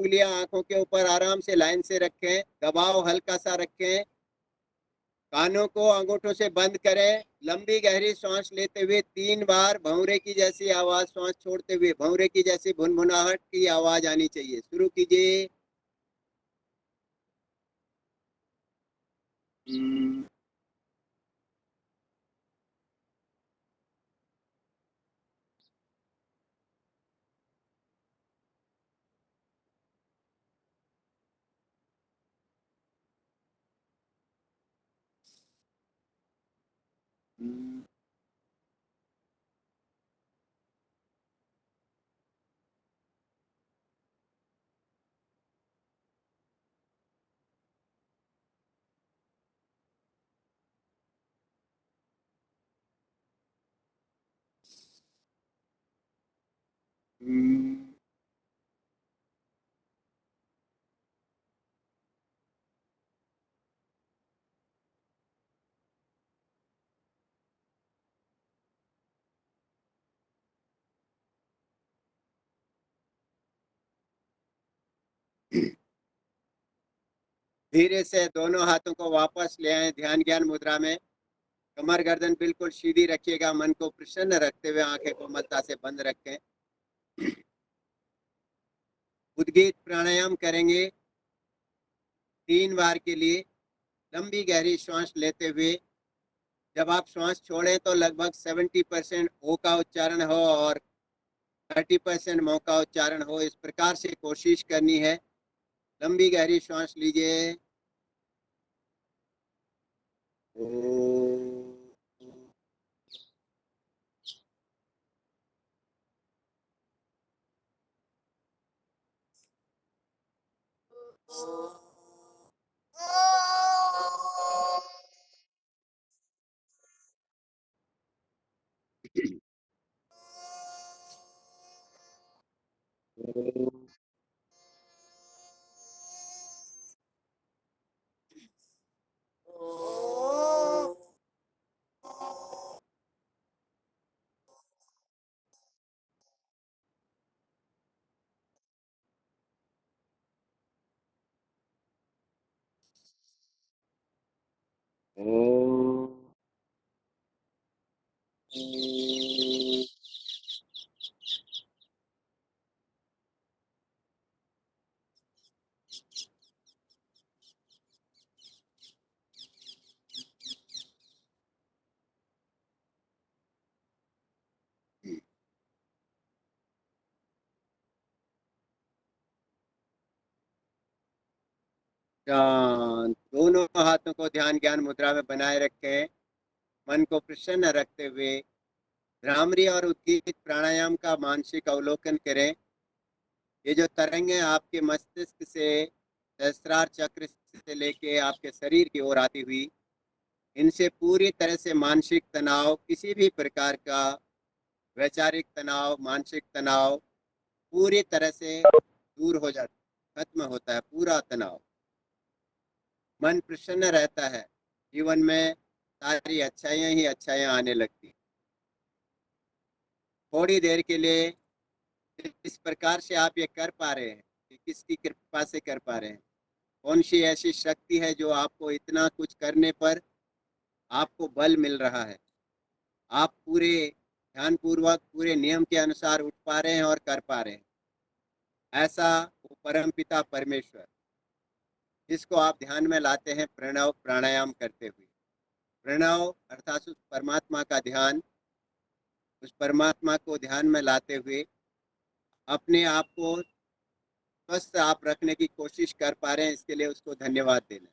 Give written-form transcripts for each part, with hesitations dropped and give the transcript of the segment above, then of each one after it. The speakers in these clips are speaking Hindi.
उंगलियां आंखों के ऊपर आराम से लाइन से रखें, दबाव हल्का सा रखें, कानों को अंगूठों से बंद करें। लंबी गहरी सांस लेते हुए 3 बार भंवरे की जैसी आवाज, सांस छोड़ते हुए भंवरे की जैसी भुनभुनाहट की आवाज आनी चाहिए। शुरू कीजिए। धीरे से दोनों हाथों को वापस ले आए ध्यान ज्ञान मुद्रा में। कमर गर्दन बिल्कुल सीधी रखिएगा। मन को प्रसन्न रखते हुए आंखें कोमलता से बंद रखें। उद्गीत प्राणायाम करेंगे 3 बार के लिए। लंबी गहरी श्वास लेते हुए जब आप श्वास छोड़ें तो लगभग 70% ओ का उच्चारण हो और 30% मौ का उच्चारण हो। इस प्रकार से कोशिश करनी है। लंबी गहरी श्वास लीजिए। शांत। दोनों हाथों को ध्यान ज्ञान मुद्रा में बनाए रखें। मन को प्रसन्न रखते हुए भ्रामरी और उद्गीत प्राणायाम का मानसिक अवलोकन करें। ये जो तरंगें आपके मस्तिष्क से सहस्त्रार चक्र से लेके आपके शरीर की ओर आती हुई, इनसे पूरी तरह से मानसिक तनाव, किसी भी प्रकार का वैचारिक तनाव, मानसिक तनाव पूरी तरह से दूर हो जाता, खत्म होता है पूरा तनाव। मन प्रसन्न रहता है। जीवन में सारी अच्छाइयाँ ही अच्छाइयाँ आने लगती। थोड़ी देर के लिए इस प्रकार से आप ये कर पा रहे हैं कि किसकी कृपा से कर पा रहे हैं। कौन सी ऐसी शक्ति है जो आपको इतना कुछ करने पर आपको बल मिल रहा है। आप पूरे ध्यान पूर्वक पूरे नियम के अनुसार उठ पा रहे हैं और कर पा रहे हैं। ऐसा वो परम पिता परमेश्वर, जिसको आप ध्यान में लाते हैं प्रणव प्राणायाम करते हुए। प्रणव अर्थात उस परमात्मा का ध्यान, उस परमात्मा को ध्यान में लाते हुए अपने आप को स्वस्थ आप रखने की कोशिश कर पा रहे हैं। इसके लिए उसको धन्यवाद देना।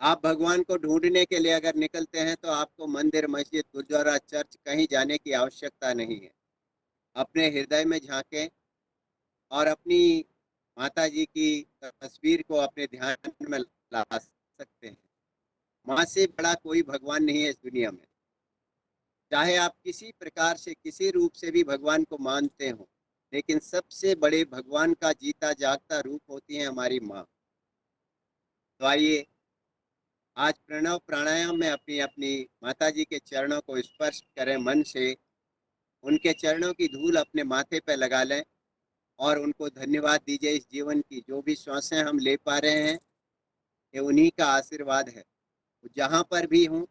आप भगवान को ढूंढने के लिए अगर निकलते हैं तो आपको मंदिर, मस्जिद, गुरुद्वारा, चर्च कहीं जाने की आवश्यकता नहीं है। अपने हृदय में झांकें और अपनी माता जी की तस्वीर को अपने ध्यान में ला सकते हैं। माँ से बड़ा कोई भगवान नहीं है इस दुनिया में। चाहे आप किसी प्रकार से, किसी रूप से भी भगवान को मानते हो, लेकिन सबसे बड़े भगवान का जीता जागता रूप होती है हमारी माँ। तो आइए आज प्रणव प्राणायाम में अपनी अपनी माता जी के चरणों को स्पर्श करें मन से। उनके चरणों की धूल अपने माथे पर लगा लें और उनको धन्यवाद दीजिए। इस जीवन की जो भी श्वासें हम ले पा रहे हैं, ये उन्हीं का आशीर्वाद है। जहाँ पर भी हूँ,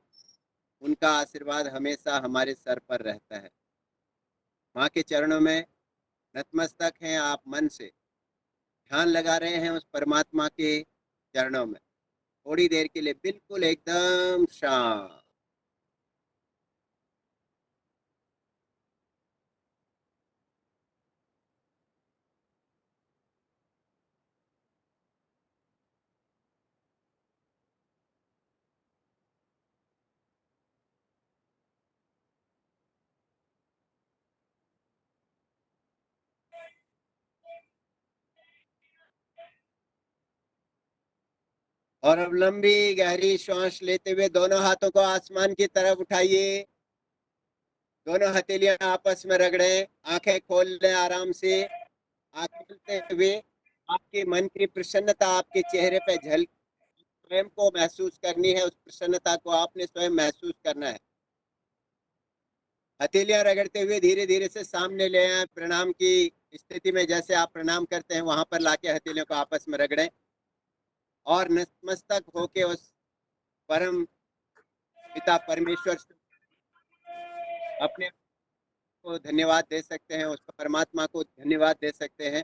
उनका आशीर्वाद हमेशा हमारे सर पर रहता है। माँ के चरणों में नतमस्तक हैं आप मन से, ध्यान लगा रहे हैं उस परमात्मा के चरणों में। थोड़ी देर के लिए बिल्कुल एकदम शांत। और अब लंबी गहरी सांस लेते हुए दोनों हाथों को आसमान की तरफ उठाइए। दोनों हथेलियां आपस में रगड़े, आंखें खोल लें आराम से। आंखें खोलते हुए आपके मन की प्रसन्नता आपके चेहरे पे झल, स्वयं को महसूस करनी है। उस प्रसन्नता को आपने स्वयं महसूस करना है। हथेलियां रगड़ते हुए धीरे धीरे से सामने ले आए, प्रणाम की स्थिति में। जैसे आप प्रणाम करते हैं वहां पर लाके हथेलियों को आपस में रगड़ें और नतमस्तक होके उस परम पिता परमेश्वर से अपने को धन्यवाद दे सकते हैं, उस परमात्मा को धन्यवाद दे सकते हैं।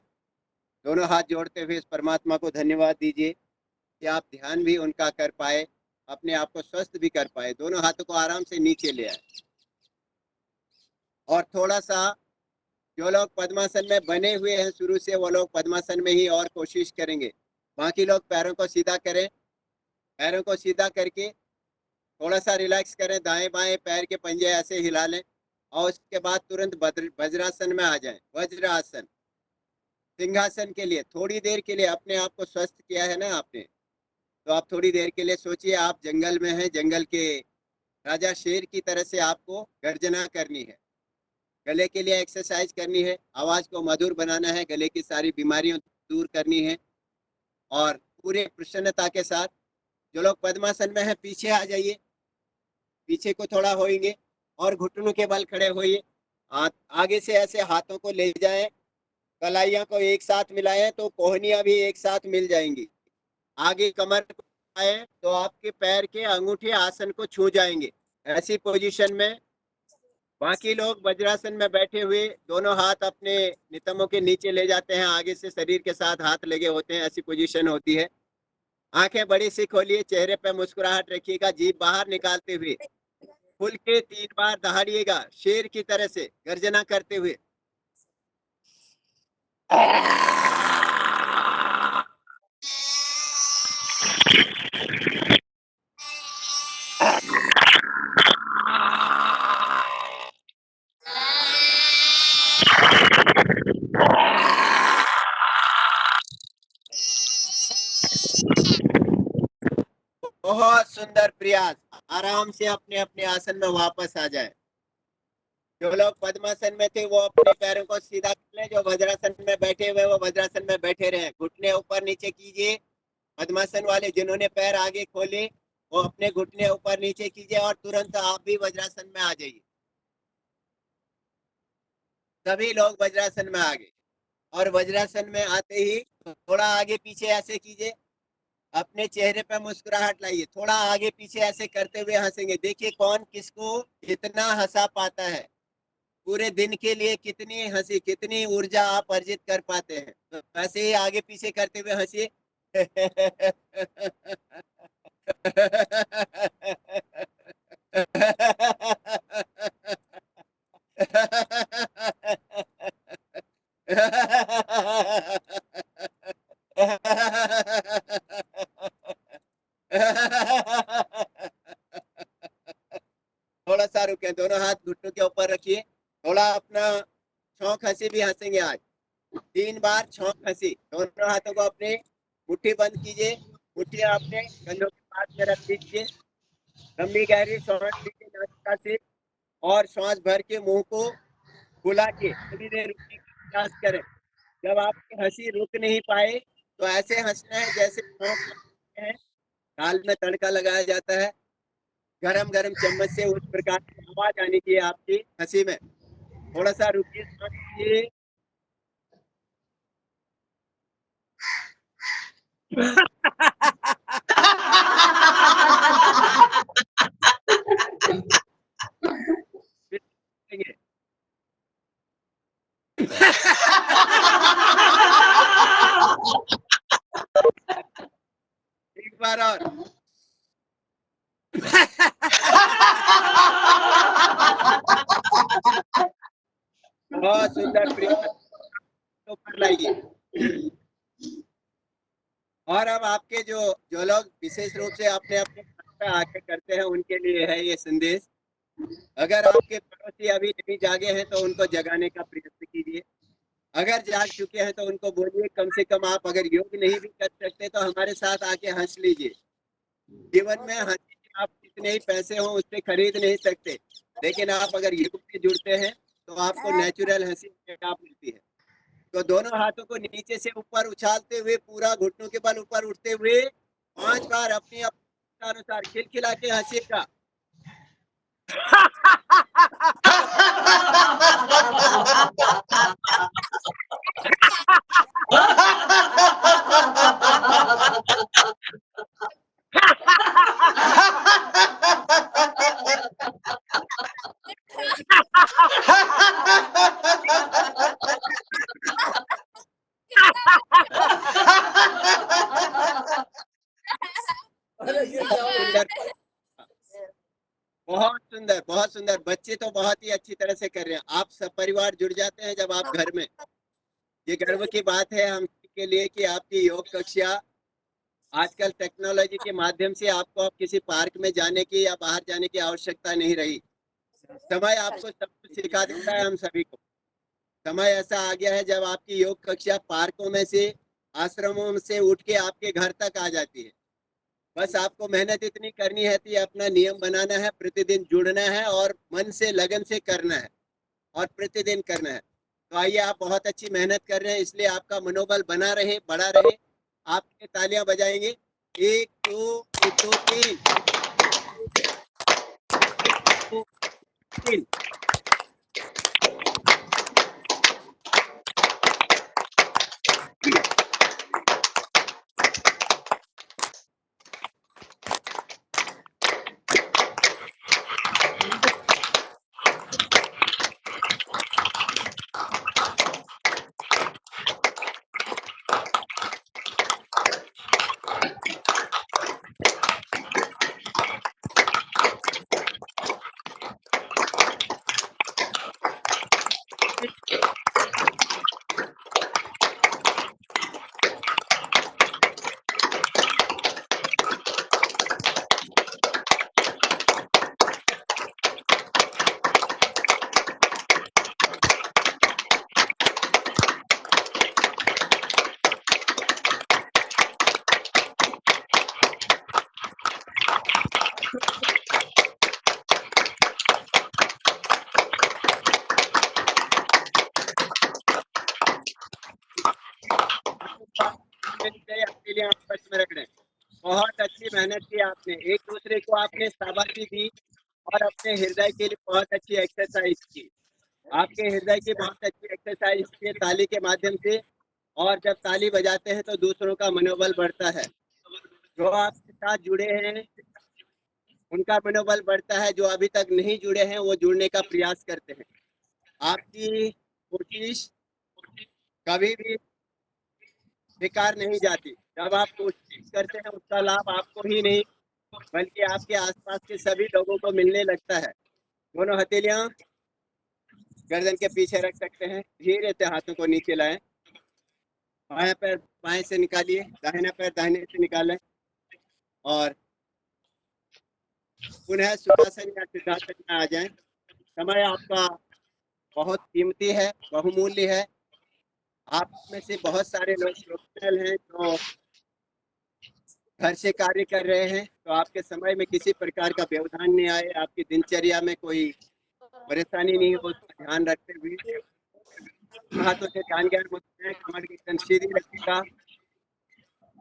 दोनों हाथ जोड़ते हुए इस परमात्मा को धन्यवाद दीजिए कि आप ध्यान भी उनका कर पाए, अपने आप को स्वस्थ भी कर पाए। दोनों हाथों को आराम से नीचे ले आए और थोड़ा सा, जो लोग पद्मासन में बने हुए हैं शुरू से, वो लोग पद्मासन में ही और कोशिश करेंगे। बाकी लोग पैरों को सीधा करें। पैरों को सीधा करके थोड़ा सा रिलैक्स करें, दाएं बाएं पैर के पंजे ऐसे हिला लें और उसके बाद तुरंत वज्रासन में आ जाएं। वज्रासन, सिंहासन के लिए थोड़ी देर के लिए अपने आप को स्वस्थ किया है ना आपने, तो आप थोड़ी देर के लिए सोचिए आप जंगल में हैं। जंगल के राजा शेर की तरह से आपको गर्जना करनी है। गले के लिए एक्सरसाइज करनी है, आवाज को मधुर बनाना है, गले की सारी बीमारियों दूर करनी है। और पूरे प्रसन्नता के साथ जो लोग पद्मासन में हैं पीछे आ जाइए, पीछे को थोड़ा होइए और घुटनों के बल खड़े होइए। आगे से ऐसे हाथों को ले जाएं, कलाइयां को एक साथ मिलाएं तो कोहनियां भी एक साथ मिल जाएंगी। आगे कमर को आए तो आपके पैर के अंगूठे आसन को छू जाएंगे। ऐसी पोजीशन में बाकी लोग वज्रासन में बैठे हुए दोनों हाथ अपने नितंबों के नीचे ले जाते हैं, आगे से शरीर के साथ हाथ लगे होते हैं। ऐसी पोजीशन होती है। आंखें बड़ी सी खोलिए, चेहरे पे मुस्कुराहट रखिएगा, जीभ बाहर निकालते हुए खुल के 3 बार दहाड़िएगा शेर की तरह से गर्जना करते हुए। बहुत सुंदर प्रयास। आराम से अपने अपने आसन में वापस आ जाए। जो लोग पद्मासन में थे वो अपने पैरों को सीधा कर लें, जो वज्रासन में बैठे हुए वो वज्रासन में बैठे रहें। घुटने ऊपर नीचे कीजिए। पद्मासन वाले जिन्होंने पैर आगे खोले वो अपने घुटने ऊपर नीचे कीजिए और तुरंत आप भी वज्रासन में आ जाइए। सभी लोग वज्रासन में आ गए और वज्रासन में आते ही थोड़ा आगे पीछे ऐसे कीजिए, अपने चेहरे पे मुस्कुराहट लाइए। थोड़ा आगे पीछे ऐसे करते हुए हंसेंगे। देखिए कौन किसको कितना हंसा पाता है। पूरे दिन के लिए कितनी हंसी, कितनी ऊर्जा आप अर्जित कर पाते हैं। तो ऐसे ही आगे पीछे करते हुए हंसिए। थोड़ा सा रुके, दोनों हाथ घुटनों के ऊपर रखिए। थोड़ा अपना छौंक हंसी भी हंसेंगे आज। 3 बार छौंक हंसी। दोनों हाथों को अपने मुट्ठी बंद कीजिए। मुट्ठी अपने कंधों के पास में रख दीजिए। लंबी गहरी सांस लीजिए नासिका से और सांस भर के मुंह को फुला के थोड़ी देर रुकने का प्रयास करें। जब आपकी हंसी रुक नहीं पाए तो ऐसे हंसना है जैसे छौंक लगते हैं, दाल में तड़का लगाया जाता है, गरम गरम चम्मच से उस प्रकार की आवाज आनी चाहिए आपकी हंसी में। थोड़ा सा रुकिए, सांस लीजिए एक बार और। बहुत सुंदर प्रिया, तो कर लाइए। और अब आपके जो जो लोग विशेष रूप से अपने अपने घर पे आके करते हैं उनके लिए है ये संदेश। अगर आपके पड़ोसी अभी नहीं जागे हैं तो उनको जगाने का प्रयत्न कीजिए। अगर जाग चुके हैं तो उनको बोलिए कम से कम आप अगर योग नहीं भी कर सकते तो हमारे साथ आके हंस लीजिए। जीवन में हंसी आप कितने ही पैसे हो उससे खरीद नहीं सकते, लेकिन आप अगर योग से जुड़ते हैं तो आपको नेचुरल हंसी आप मिलती है। तो दोनों हाथों को नीचे से ऊपर उछालते हुए पूरा घुटनों के बल ऊपर उठते हुए 5 बार अपनी अनुसार खिलखिला के हंसिएगा। सुंदर, बहुत सुंदर, बहुत सुंदर। बच्चे तो बहुत ही अच्छी तरह से कर रहे हैं। आप सब परिवार जुड़ जाते हैं जब आप घर में। ये गर्व की बात है हम के लिए कि आपकी योग कक्षा आजकल टेक्नोलॉजी के माध्यम से आपको अब किसी पार्क में जाने की या बाहर जाने की आवश्यकता नहीं रही। समय आपको सब कुछ सिखा देता है हम सभी को। समय ऐसा आ गया है जब आपकी योग कक्षा पार्कों में से, आश्रमों से उठ के आपके घर तक आ जाती है। बस आपको मेहनत इतनी करनी है कि अपना नियम बनाना है, प्रतिदिन जुड़ना है और मन से लगन से करना है और प्रतिदिन करना है। तो आइए, आप बहुत अच्छी मेहनत कर रहे हैं इसलिए आपका मनोबल बना रहे, बढ़ा रहे। आपके तालियां बजाएंगे। 1 2 1 2 3 1 2 3। आपके लिए आपस में रख रहे हैं। बहुत अच्छी मेहनत की आपने, एक दूसरे को आपने शाबाशी दी और अपने हृदय के लिए बहुत अच्छी एक्सरसाइज की। आपके हृदय की बहुत अच्छी एक्सरसाइज की ताली के माध्यम से। और जब ताली बजाते हैं तो दूसरों का मनोबल बढ़ता है। जो आपके साथ जुड़े हैं उनका मनोबल बढ़ता है, जो अभी तक नहीं जुड़े हैं वो जुड़ने का प्रयास करते हैं। आपकी कोशिश कभी भी बेकार नहीं जाती। जब आप कोशिश करते हैं उसका लाभ आपको ही नहीं बल्कि आपके आसपास के सभी लोगों को मिलने लगता है। दोनों हथेलियां गर्दन के पीछे रख सकते हैं। धीरे से हाथों को नीचे लाएं। बायां पैर बाएं से निकालिए, दाहिना पैर दाहिने से निकालें और पुनः सुखासन या सिद्धासन में आ जाएं। समय आपका बहुत कीमती है, बहुमूल्य है। आप में से बहुत सारे लोग प्रोफेशनल हैं जो घर से कार्य कर रहे हैं, तो आपके समय में किसी प्रकार का व्यवधान नहीं आए, आपकी दिनचर्या में कोई परेशानी नहीं हो, उसका ध्यान रखते हुए हाथों से ध्यान ज्ञान मुद्रा है, कमर की सीधी रखिएगा।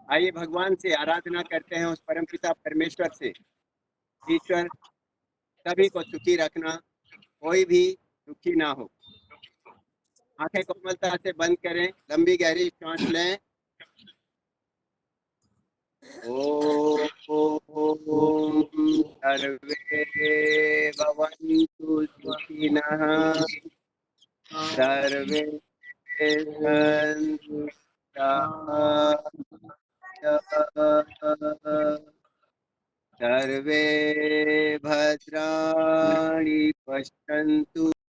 आइए भगवान से आराधना करते हैं, उस परमपिता परमेश्वर से। ईश्वर सभी को सुखी रखना, कोई भी दुखी ना हो। आंखें कोमलता से बंद करें, लंबी गहरी सांस लें ॐ सर्वे भवन्तु सुखिनः सर्वे सन्तु सर्वे भद्राणि